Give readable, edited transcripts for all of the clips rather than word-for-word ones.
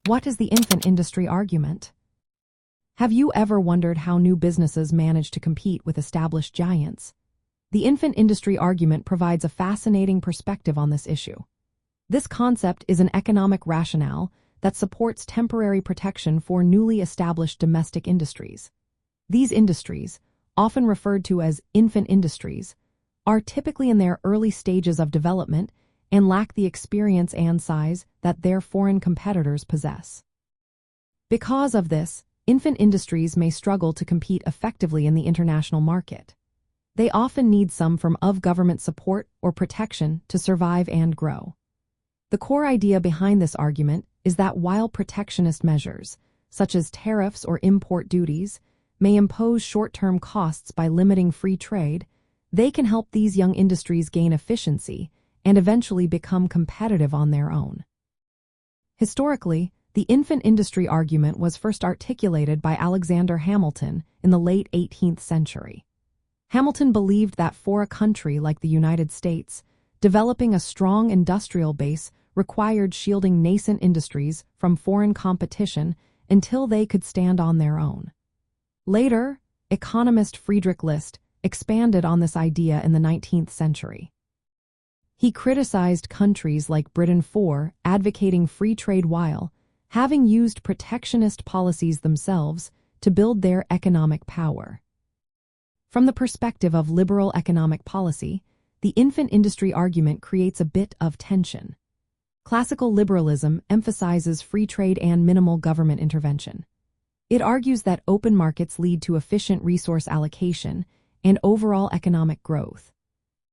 What is the infant industry argument? Have you ever wondered how new businesses manage to compete with established giants? The infant industry argument provides a fascinating perspective on this issue. This concept is an economic rationale that supports temporary protection for newly established domestic industries. These industries, often referred to as infant industries, are typically in their early stages of development and lack the experience and size that their foreign competitors possess. Because of this, infant industries may struggle to compete effectively in the international market. They often need some form of government support or protection to survive and grow. The core idea behind this argument is that while protectionist measures, such as tariffs or import duties, may impose short-term costs by limiting free trade, they can help these young industries gain efficiency and eventually become competitive on their own. Historically, the infant industry argument was first articulated by Alexander Hamilton in the late 18th century. Hamilton believed that for a country like the United States, developing a strong industrial base required shielding nascent industries from foreign competition until they could stand on their own. Later, economist Friedrich expanded on this idea in the 19th century. He criticized countries like Britain for advocating free trade while having used protectionist policies themselves to build their economic power. From the perspective of liberal economic policy, the infant industry argument creates a bit of tension. Classical liberalism emphasizes free trade and minimal government intervention. It argues that open markets lead to efficient resource allocation and overall economic growth.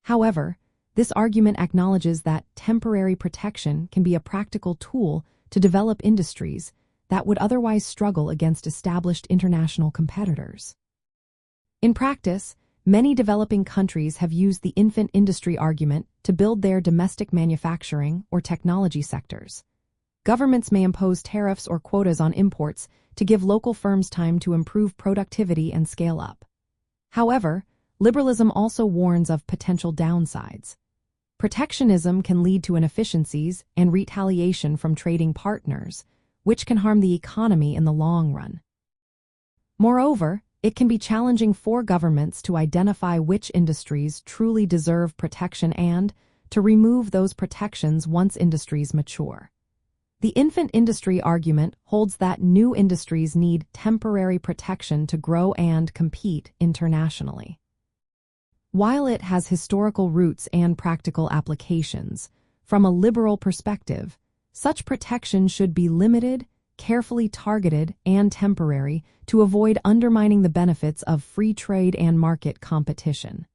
However, this argument acknowledges that temporary protection can be a practical tool to develop industries that would otherwise struggle against established international competitors. In practice, many developing countries have used the infant industry argument to build their domestic manufacturing or technology sectors. Governments may impose tariffs or quotas on imports to give local firms time to improve productivity and scale up. However, liberalism also warns of potential downsides. Protectionism can lead to inefficiencies and retaliation from trading partners, which can harm the economy in the long run. Moreover, it can be challenging for governments to identify which industries truly deserve protection and to remove those protections once industries mature. The infant industry argument holds that new industries need temporary protection to grow and compete internationally. While it has historical roots and practical applications, from a liberal perspective, such protection should be limited, carefully targeted, and temporary to avoid undermining the benefits of free trade and market competition.